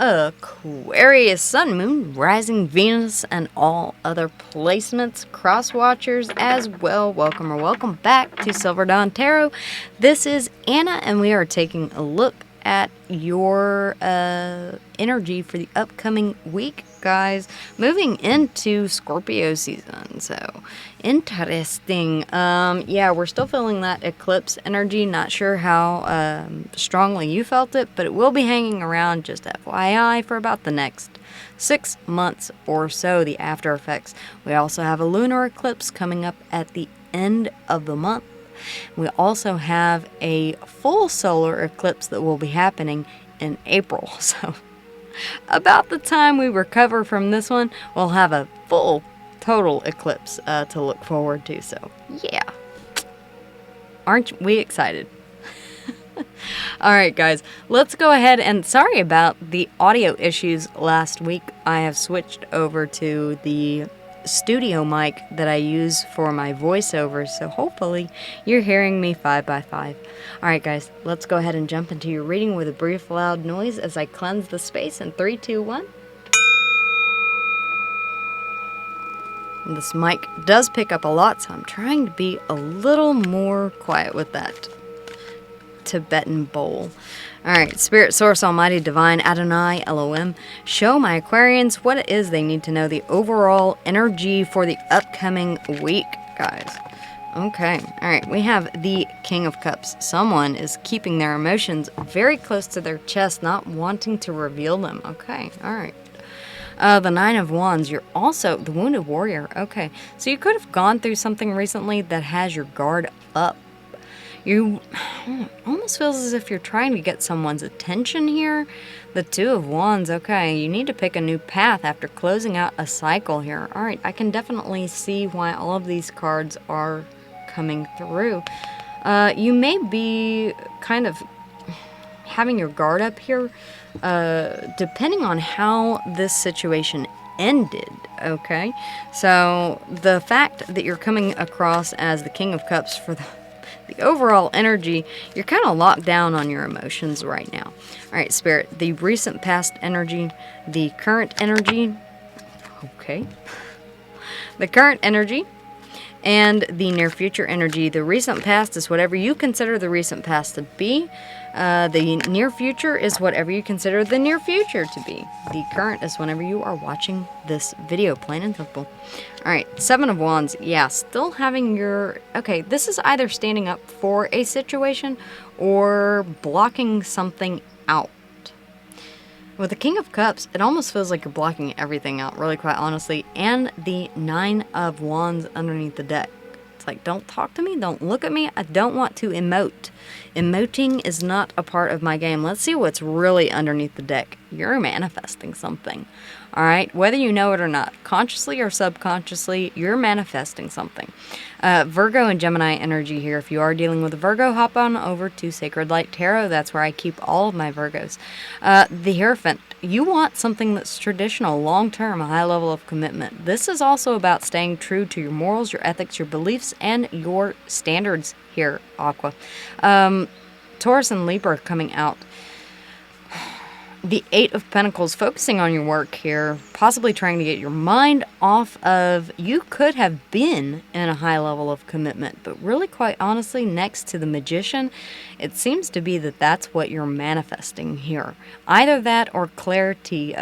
Aquarius, Sun, Moon, Rising, Venus, and all other placements, cross watchers as well. Welcome or welcome back to Silver Dawn Tarot. This is Anna, and we are taking a look at your energy for the upcoming week, guys. Moving into Scorpio season, so interesting. Yeah, we're still feeling that eclipse energy. Not sure how strongly you felt it, but it will be hanging around, just FYI, for about the next 6 months or so, the after effects. We also have a lunar eclipse coming up at the end of the month. We also have a full solar eclipse that will be happening in April. So about the time we recover from this one, we'll have a full total eclipse to look forward to. So yeah, aren't we excited? Alright guys, let's go ahead and sorry about the audio issues last week. I have switched over to the studio mic that I use for my voiceovers, so hopefully you're hearing me 5x5. Alright guys, let's go ahead and jump into your reading with a brief loud noise as I cleanse the space in 3, 2, 1. This mic does pick up a lot, so I'm trying to be a little more quiet with that Tibetan bowl. Alright, Spirit, Source, Almighty, Divine, Adonai, Elohim, show my Aquarians what it is they need to know, the overall energy for the upcoming week, guys. Okay, alright, we have the King of Cups. Someone is keeping their emotions very close to their chest, not wanting to reveal them. Okay, alright. The Nine of Wands, you're also the Wounded Warrior. Okay, so you could have gone through something recently that has your guard up. You almost feels as if you're trying to get someone's attention here. The Two of Wands, okay, you need to pick a new path after closing out a cycle here. Alright, I can definitely see why all of these cards are coming through. You may be kind of having your guard up here, depending on how this situation ended, okay? So, the fact that you're coming across as the King of Cups for the overall energy, you're kind of locked down on your emotions right now. Alright, Spirit, the recent past energy, the current energy, okay, the current energy, and the near future energy. The recent past is whatever you consider the recent past to be. The near future is whatever you consider the near future to be. The current is whenever you are watching this video, plain and simple. Alright, Seven of Wands. Yeah, still having your... Okay, this is either standing up for a situation or blocking something out. With the King of Cups, it almost feels like you're blocking everything out, really, quite honestly. And the Nine of Wands underneath the deck. It's like, don't talk to me, don't look at me, I don't want to emote. Emoting is not a part of my game. Let's see what's really underneath the deck. You're manifesting something. Alright, whether you know it or not, consciously or subconsciously, you're manifesting something. Virgo and Gemini energy here. If you are dealing with a Virgo, hop on over to Sacred Light Tarot. That's where I keep all of my Virgos. The Hierophant. You want something that's traditional, long-term, a high level of commitment. This is also about staying true to your morals, your ethics, your beliefs, and your standards here, Aqua. Taurus and Libra coming out. The Eight of Pentacles, focusing on your work here, possibly trying to get your mind off of, you could have been in a high level of commitment, but really, quite honestly, next to the Magician, it seems to be that that's what you're manifesting here. Either that or clarity,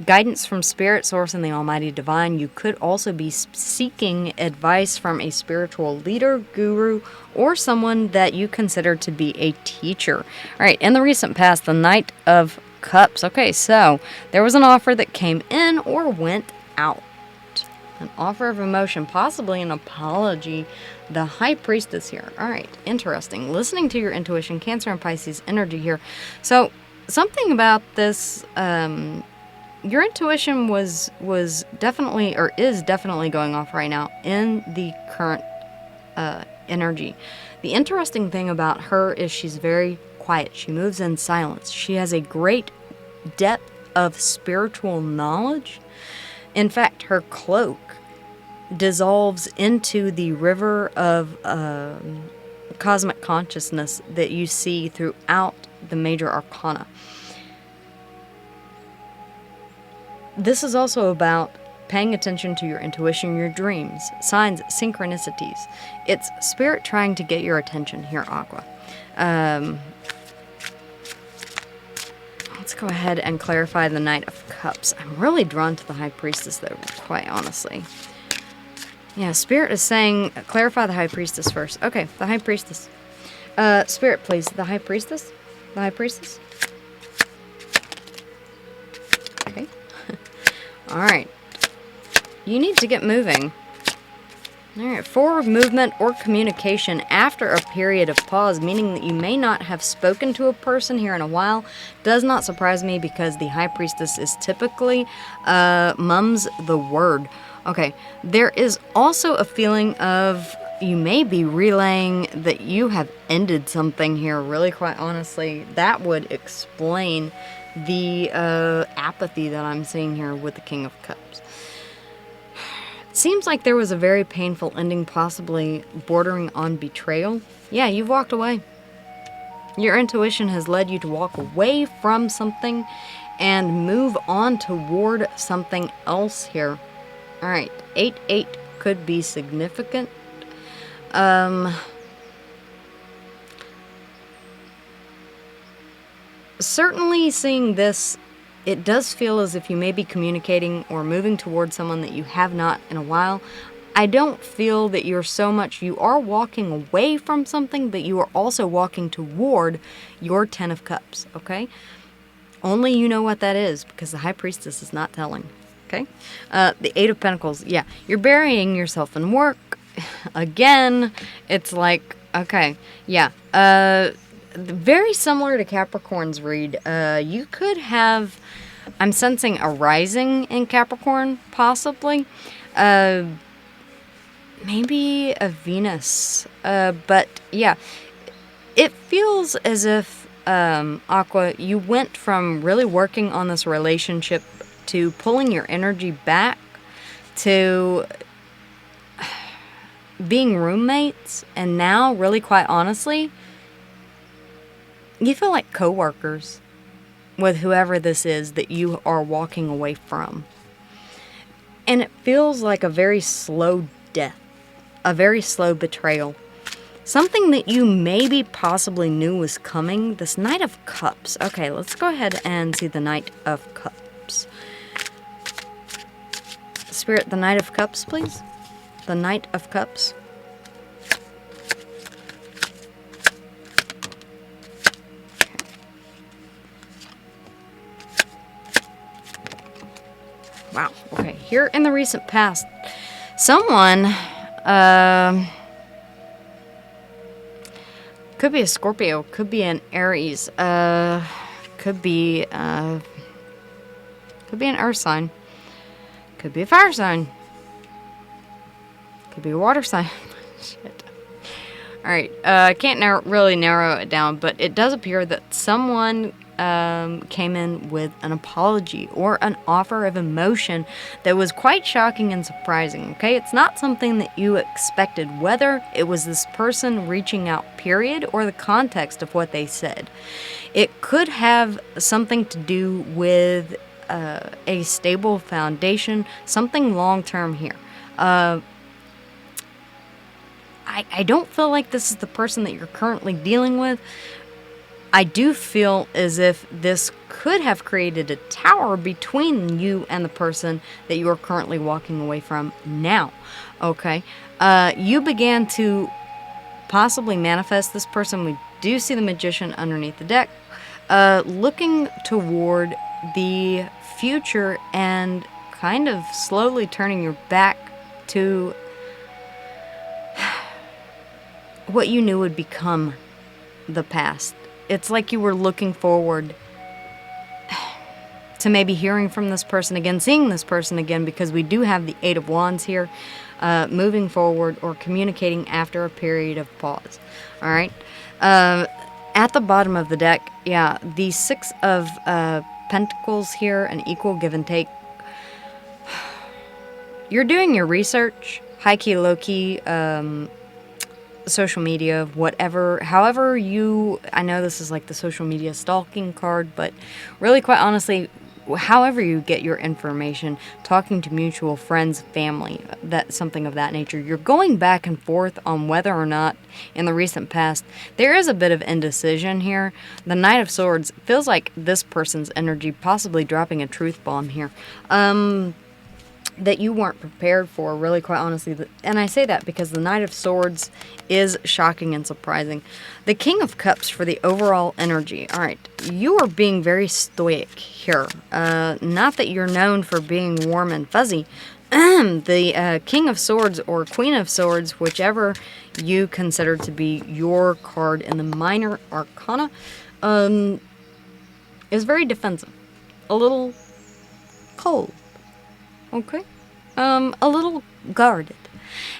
guidance from Spirit, Source, and the Almighty Divine. You could also be seeking advice from a spiritual leader, guru, or someone that you consider to be a teacher. Alright, in the recent past, the Knight of Cups. Okay, so there was an offer that came in or went out. An offer of emotion, possibly an apology. The High Priestess here. Alright, interesting. Listening to your intuition, Cancer and Pisces energy here. So, something about this... your intuition was definitely, or is definitely going off right now in the current energy. The interesting thing about her is she's very quiet. She moves in silence. She has a great depth of spiritual knowledge. In fact, her cloak dissolves into the river of cosmic consciousness that you see throughout the major arcana. This is also about paying attention to your intuition, your dreams, signs, synchronicities. It's spirit trying to get your attention here, Aqua. Let's go ahead and clarify the Knight of Cups. I'm really drawn to the High Priestess, though, quite honestly. Yeah, Spirit is saying, clarify the High Priestess first. Okay, the High Priestess. Spirit, please. The High Priestess? The High Priestess? Okay. Alright. You need to get moving. Alright, forward movement or communication after a period of pause, meaning that you may not have spoken to a person here in a while, does not surprise me because the High Priestess is typically mum's the word. Okay, there is also a feeling of you may be relaying that you have ended something here, really, quite honestly. That would explain the apathy that I'm seeing here with the King of Cups. Seems like there was a very painful ending, possibly bordering on betrayal. Yeah, you've walked away. Your intuition has led you to walk away from something and move on toward something else here. Alright, 8-8 could be significant. Certainly seeing this, it does feel as if you may be communicating or moving towards someone that you have not in a while. I don't feel that you're so much, you are walking away from something, but you are also walking toward your 10 of Cups, okay? Only you know what that is, because the High Priestess is not telling, okay? The 8 of Pentacles, yeah, you're burying yourself in work. Again, it's like, okay, yeah, very similar to Capricorn's read. You could have, I'm sensing a rising in Capricorn, possibly. Maybe a Venus. But yeah, it feels as if, Aqua, you went from really working on this relationship to pulling your energy back to being roommates. And now, really quite honestly, you feel like co-workers with whoever this is that you are walking away from. And it feels like a very slow death, a very slow betrayal. Something that you maybe possibly knew was coming. This Knight of Cups. Okay, let's go ahead and see the Knight of Cups. Spirit, the Knight of Cups, please. The Knight of Cups. Wow, okay, here in the recent past, someone, could be a Scorpio, could be an Aries, could be an earth sign, could be a fire sign, could be a water sign. Shit. Alright, I can't really narrow it down, but it does appear that someone came in with an apology or an offer of emotion that was quite shocking and surprising, okay? It's not something that you expected, whether it was this person reaching out, period, or the context of what they said. It could have something to do with a stable foundation, something long-term here. I don't feel like this is the person that you're currently dealing with. I do feel as if this could have created a tower between you and the person that you are currently walking away from now, okay? You began to possibly manifest this person. We do see the Magician underneath the deck, looking toward the future and kind of slowly turning your back to what you knew would become the past. It's like you were looking forward to maybe hearing from this person again, seeing this person again, because we do have the 8 of Wands here, moving forward or communicating after a period of pause. All right. At the bottom of the deck, yeah, the 6 of Pentacles here, an equal give and take. You're doing your research, high-key, low-key, social media, whatever, however you, I know this is like the social media stalking card, but really quite honestly, however you get your information, talking to mutual friends, family, that something of that nature. You're going back and forth on whether or not in the recent past there is a bit of indecision here. The Knight of Swords feels like this person's energy possibly dropping a truth bomb here. That you weren't prepared for, really, quite honestly. And I say that because the Knight of Swords is shocking and surprising. The King of Cups for the overall energy. All right, you are being very stoic here. Not that you're known for being warm and fuzzy. The King of Swords or Queen of Swords, whichever you consider to be your card in the minor arcana, is very defensive. A little cold. Okay? A little guarded.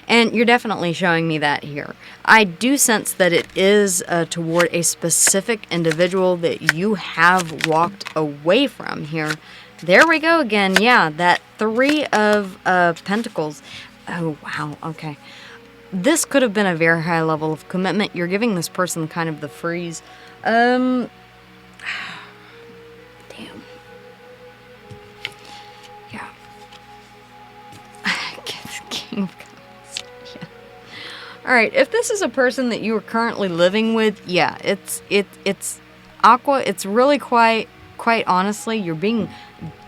And you're definitely showing me that here. I do sense that it is toward a specific individual that you have walked away from here. There we go again. Yeah, that Three of Pentacles. Oh, wow. Okay. This could have been a very high level of commitment. You're giving this person kind of the freeze. Damn. Yeah. King of Cups. Yeah. All right. If this is a person that you are currently living with, yeah, it's Aqua. It's really quite honestly, you're being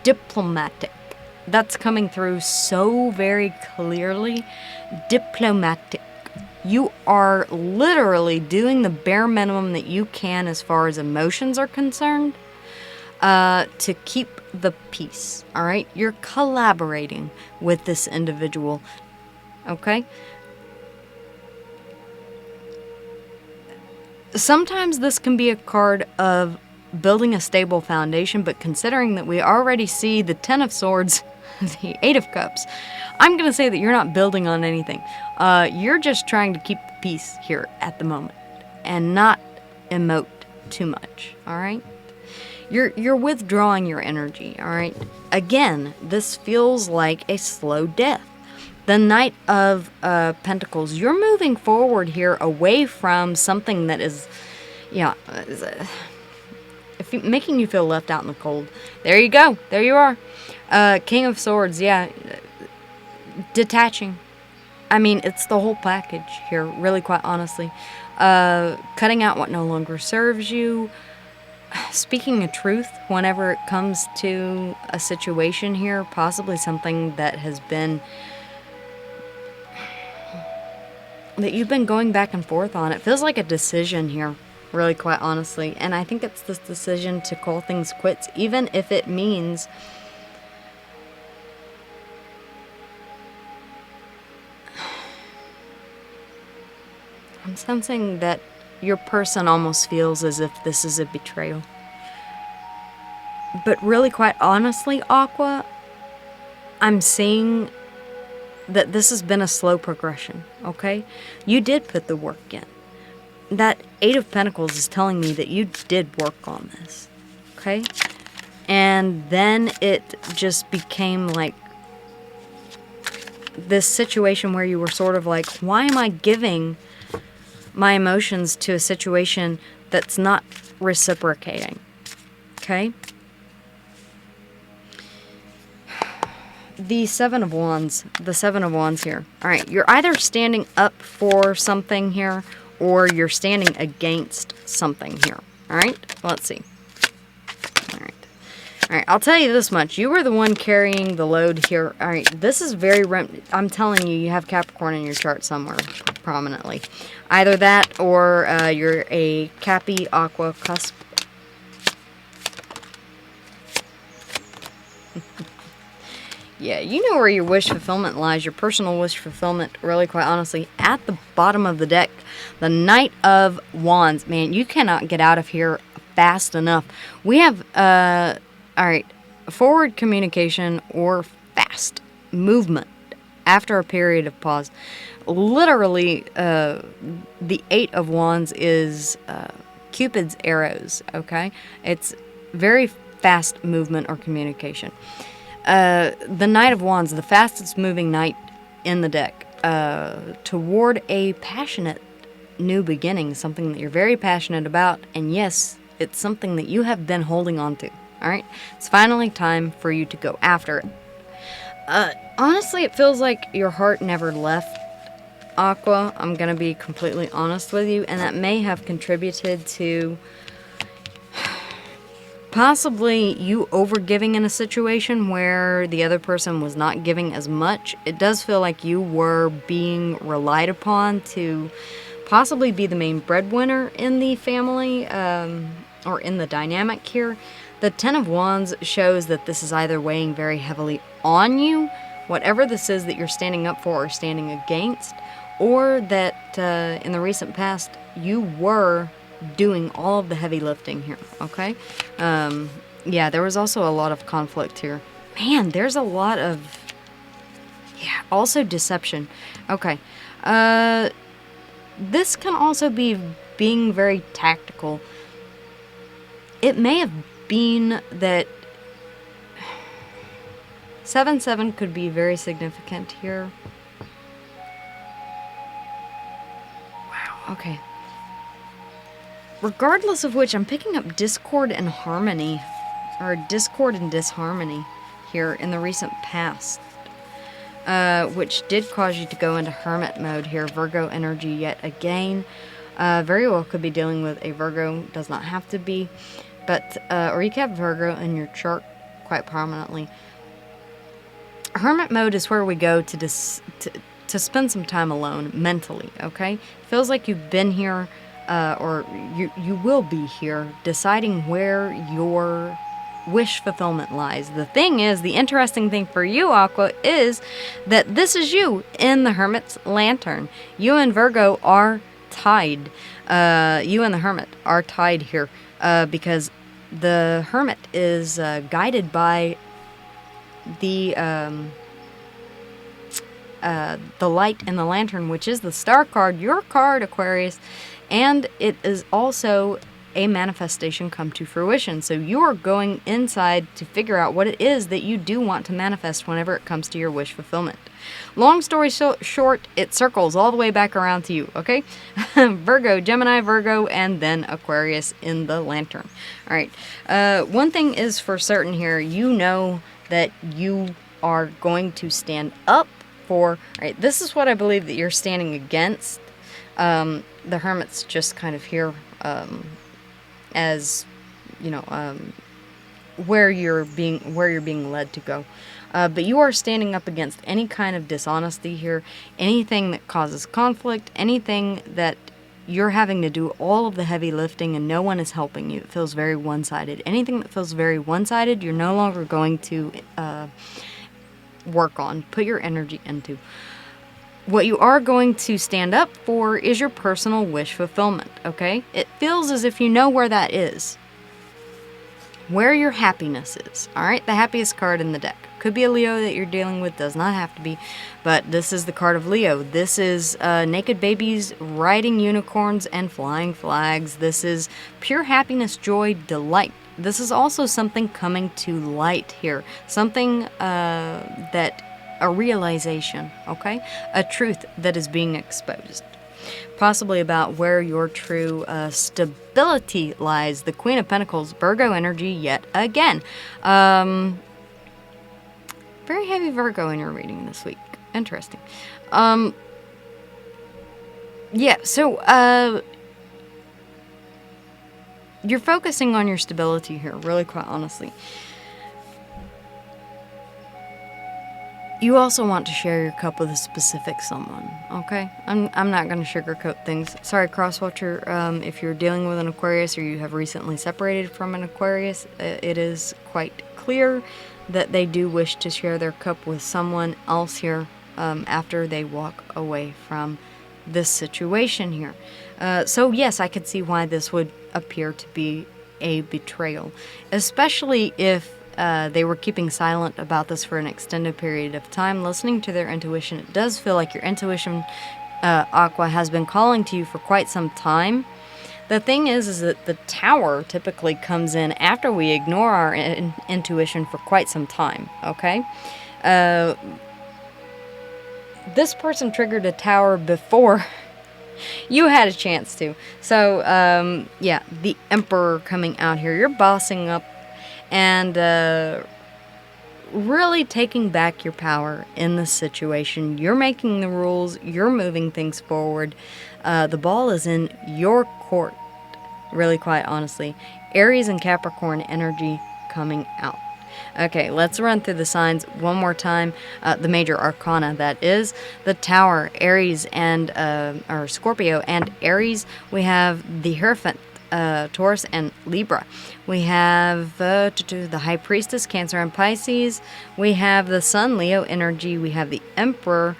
diplomatic. That's coming through so very clearly. Diplomatic. You are literally doing the bare minimum that you can as far as emotions are concerned to keep the peace. All right? You're collaborating with this individual. Okay? Sometimes this can be a card of building a stable foundation, but considering that we already see the Ten of Swords, the Eight of Cups, I'm going to say that you're not building on anything. You're just trying to keep the peace here at the moment and not emote too much, all right? You're withdrawing your energy, all right? Again, this feels like a slow death. The Knight of Pentacles, you're moving forward here away from something that is, making you feel left out in the cold. There you go. There you are. King of Swords, yeah. Detaching. I mean, it's the whole package here, really, quite honestly. Cutting out what no longer serves you. Speaking a truth whenever it comes to a situation here, possibly something that has been, that you've been going back and forth on. It feels like a decision here, really, quite honestly. And I think it's this decision to call things quits, even if it means I'm sensing that your person almost feels as if this is a betrayal. But really, quite honestly, Aqua, I'm seeing that this has been a slow progression, okay? You did put the work in. That Eight of Pentacles is telling me that you did work on this, okay? And then it just became like this situation where you were sort of like, why am I giving my emotions to a situation that's not reciprocating, okay? The Seven of Wands here. All right, you're either standing up for something here or you're standing against something here. All right, let's see. All right, I'll tell you this much. You were the one carrying the load here. All right, this is very... I'm telling you, you have Capricorn in your chart somewhere prominently. Either that or you're a Cappy Aqua cusp. Yeah, you know where your wish fulfillment lies, your personal wish fulfillment, really, quite honestly, at the bottom of the deck. The Knight of Wands. Man, you cannot get out of here fast enough. We have... all right, forward communication or fast movement after a period of pause. Literally, the Eight of Wands is Cupid's arrows, okay? It's very fast movement or communication. The Knight of Wands, the fastest moving knight in the deck, toward a passionate new beginning, something that you're very passionate about, and yes, it's something that you have been holding on to. All right, it's finally time for you to go after it. Honestly, it feels like your heart never left Aqua. I'm gonna be completely honest with you, and that may have contributed to possibly you overgiving in a situation where the other person was not giving as much. It does feel like you were being relied upon to possibly be the main breadwinner in the family, or in the dynamic here. The Ten of Wands shows that this is either weighing very heavily on you, whatever this is that you're standing up for or standing against, or that in the recent past you were doing all of the heavy lifting here, okay? Yeah, there was also a lot of conflict here. Man, there's a lot of, yeah, also deception. Okay. This can also be being very tactical. It may have been that 7-7 could be very significant here. Wow, okay. Regardless of which, I'm picking up discord and harmony, or discord and disharmony here in the recent past, which did cause you to go into hermit mode here. Virgo energy yet again. Very well could be dealing with a Virgo, does not have to be, but or you can have Virgo in your chart quite prominently. Hermit mode is where we go to spend some time alone mentally, okay? Feels like you've been here, or you will be here, deciding where your wish fulfillment lies. The thing is, the interesting thing for you, Aqua, is that this is you in the Hermit's lantern. You and Virgo are tied. You and the Hermit are tied here, because the Hermit is guided by the light in the lantern, which is the star card, your card, Aquarius, and it is also a manifestation come to fruition. So you are going inside to figure out what it is that you do want to manifest whenever it comes to your wish fulfillment. Long story short, it circles all the way back around to you, okay? Virgo, Gemini, Virgo, and then Aquarius in the lantern. All right. One thing is for certain here, you know that you are going to stand up for, all right, this is what I believe that you're standing against. The Hermit's just kind of here as, you know, where you're being led to go. But you are standing up against any kind of dishonesty here, anything that causes conflict, anything that you're having to do all of the heavy lifting and no one is helping you. It feels very one-sided. Anything that feels very one-sided, you're no longer going to work on, put your energy into. What you are going to stand up for is your personal wish fulfillment, okay? It feels as if you know where that is, where your happiness is, all right? The happiest card in the deck. Could be a Leo that you're dealing with, does not have to be, but this is the card of Leo. This is naked babies riding unicorns and flying flags. This is pure happiness, joy, delight. This is also something coming to light here, something a realization, okay? A truth that is being exposed. Possibly about where your true stability lies. The Queen of Pentacles, Virgo energy yet again. Very heavy Virgo in your reading this week. Interesting. Yeah, so you're focusing on your stability here, really, quite honestly. You also want to share your cup with a specific someone, okay? I'm not going to sugarcoat things. Sorry, Crosswatcher, if you're dealing with an Aquarius or you have recently separated from an Aquarius, it is quite clear that they do wish to share their cup with someone else here after they walk away from this situation here. So yes, I could see why this would appear to be a betrayal, especially if they were keeping silent about this for an extended period of time. Listening to their intuition, it does feel like your intuition, Aqua, has been calling to you for quite some time. The thing is that the Tower typically comes in after we ignore our intuition for quite some time, okay? This person triggered a Tower before you had a chance to. So, yeah, the Emperor coming out here. You're bossing up and really taking back your power in this situation. You're making the rules. You're moving things forward. The ball is in your court, really, quite honestly. Aries and Capricorn energy coming out. Okay, let's run through the signs one more time. The major arcana, that is the Tower, Aries, and or Scorpio and Aries. We have the Hierophant, Taurus, and Libra. We have the High Priestess, Cancer, and Pisces. We have the Sun, Leo energy. We have the Emperor,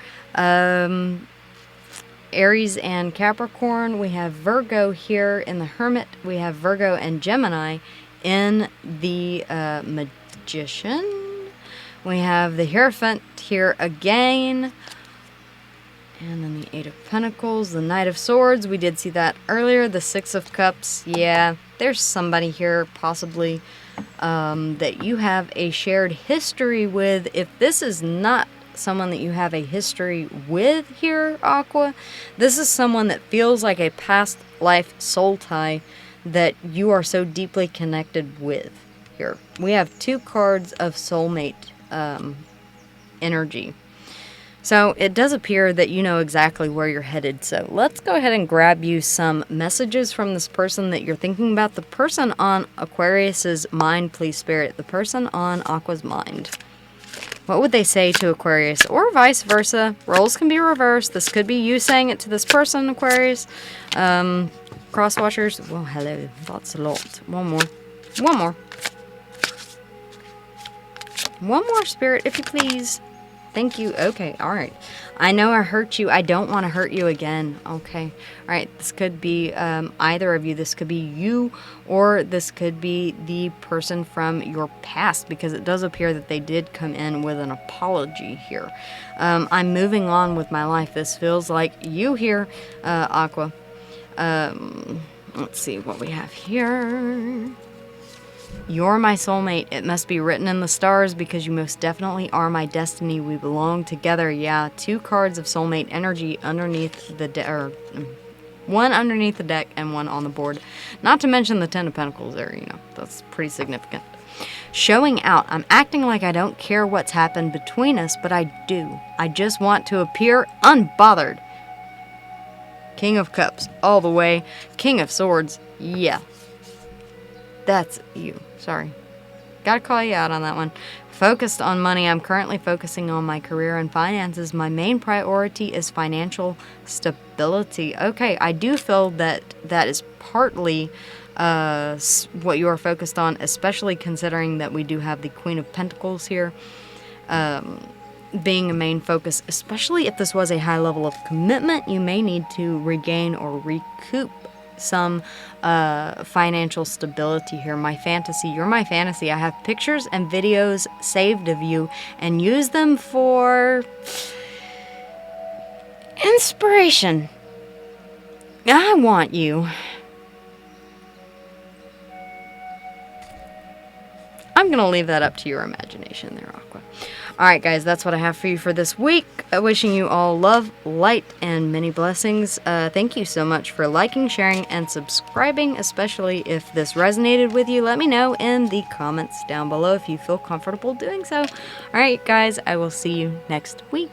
Aries and Capricorn. We have Virgo here in the Hermit. We have Virgo and Gemini in the Magician. We have the Hierophant here again. And then the Eight of Pentacles, the Knight of Swords. We did see that earlier. The Six of Cups. Yeah, there's somebody here possibly that you have a shared history with. If this is not someone that you have a history with here, Aqua, this is someone that feels like a past life soul tie that you are so deeply connected with here. We have 2 cards of soulmate energy. So it does appear that you know exactly where you're headed. So let's go ahead and grab you some messages from this person that you're thinking about. The person on Aquarius's mind, please, Spirit. The person on Aqua's mind. What would they say to Aquarius? Or vice versa. Roles can be reversed. This could be you saying it to this person, Aquarius. Crosswatchers. Well, hello. That's a lot. One more. One more. One more, Spirit, if you please. Thank you. Okay, all right. I know I hurt you. I don't want to hurt you again. Okay. All right. This could be either of you. This could be you, or this could be the person from your past, because it does appear that they did come in with an apology here. I'm moving on with my life. This feels like you here, Aqua. Let's see what we have here. You're my soulmate. It must be written in the stars, because you most definitely are my destiny. We belong together. Yeah, 2 cards of soulmate energy underneath the one underneath the deck and one on the board. Not to mention the 10 of Pentacles there, you know. That's pretty significant. Showing out. I'm acting like I don't care what's happened between us, but I do. I just want to appear unbothered. King of Cups all the way. King of Swords. Yeah. That's you. Sorry. Gotta call you out on that one. Focused on money. I'm currently focusing on my career and finances. My main priority is financial stability. Okay, I do feel that that is partly what you are focused on, especially considering that we do have the Queen of Pentacles here being a main focus. Especially if this was a high level of commitment, you may need to regain or recoup some financial stability here. My fantasy. You're my fantasy. I have pictures and videos saved of you and use them for inspiration. I want you. I'm going to leave that up to your imagination there, Aqua. Alright, guys, that's what I have for you for this week. Wishing you all love, light, and many blessings. Thank you so much for liking, sharing, and subscribing, especially if this resonated with you. Let me know in the comments down below if you feel comfortable doing so. Alright, guys, I will see you next week.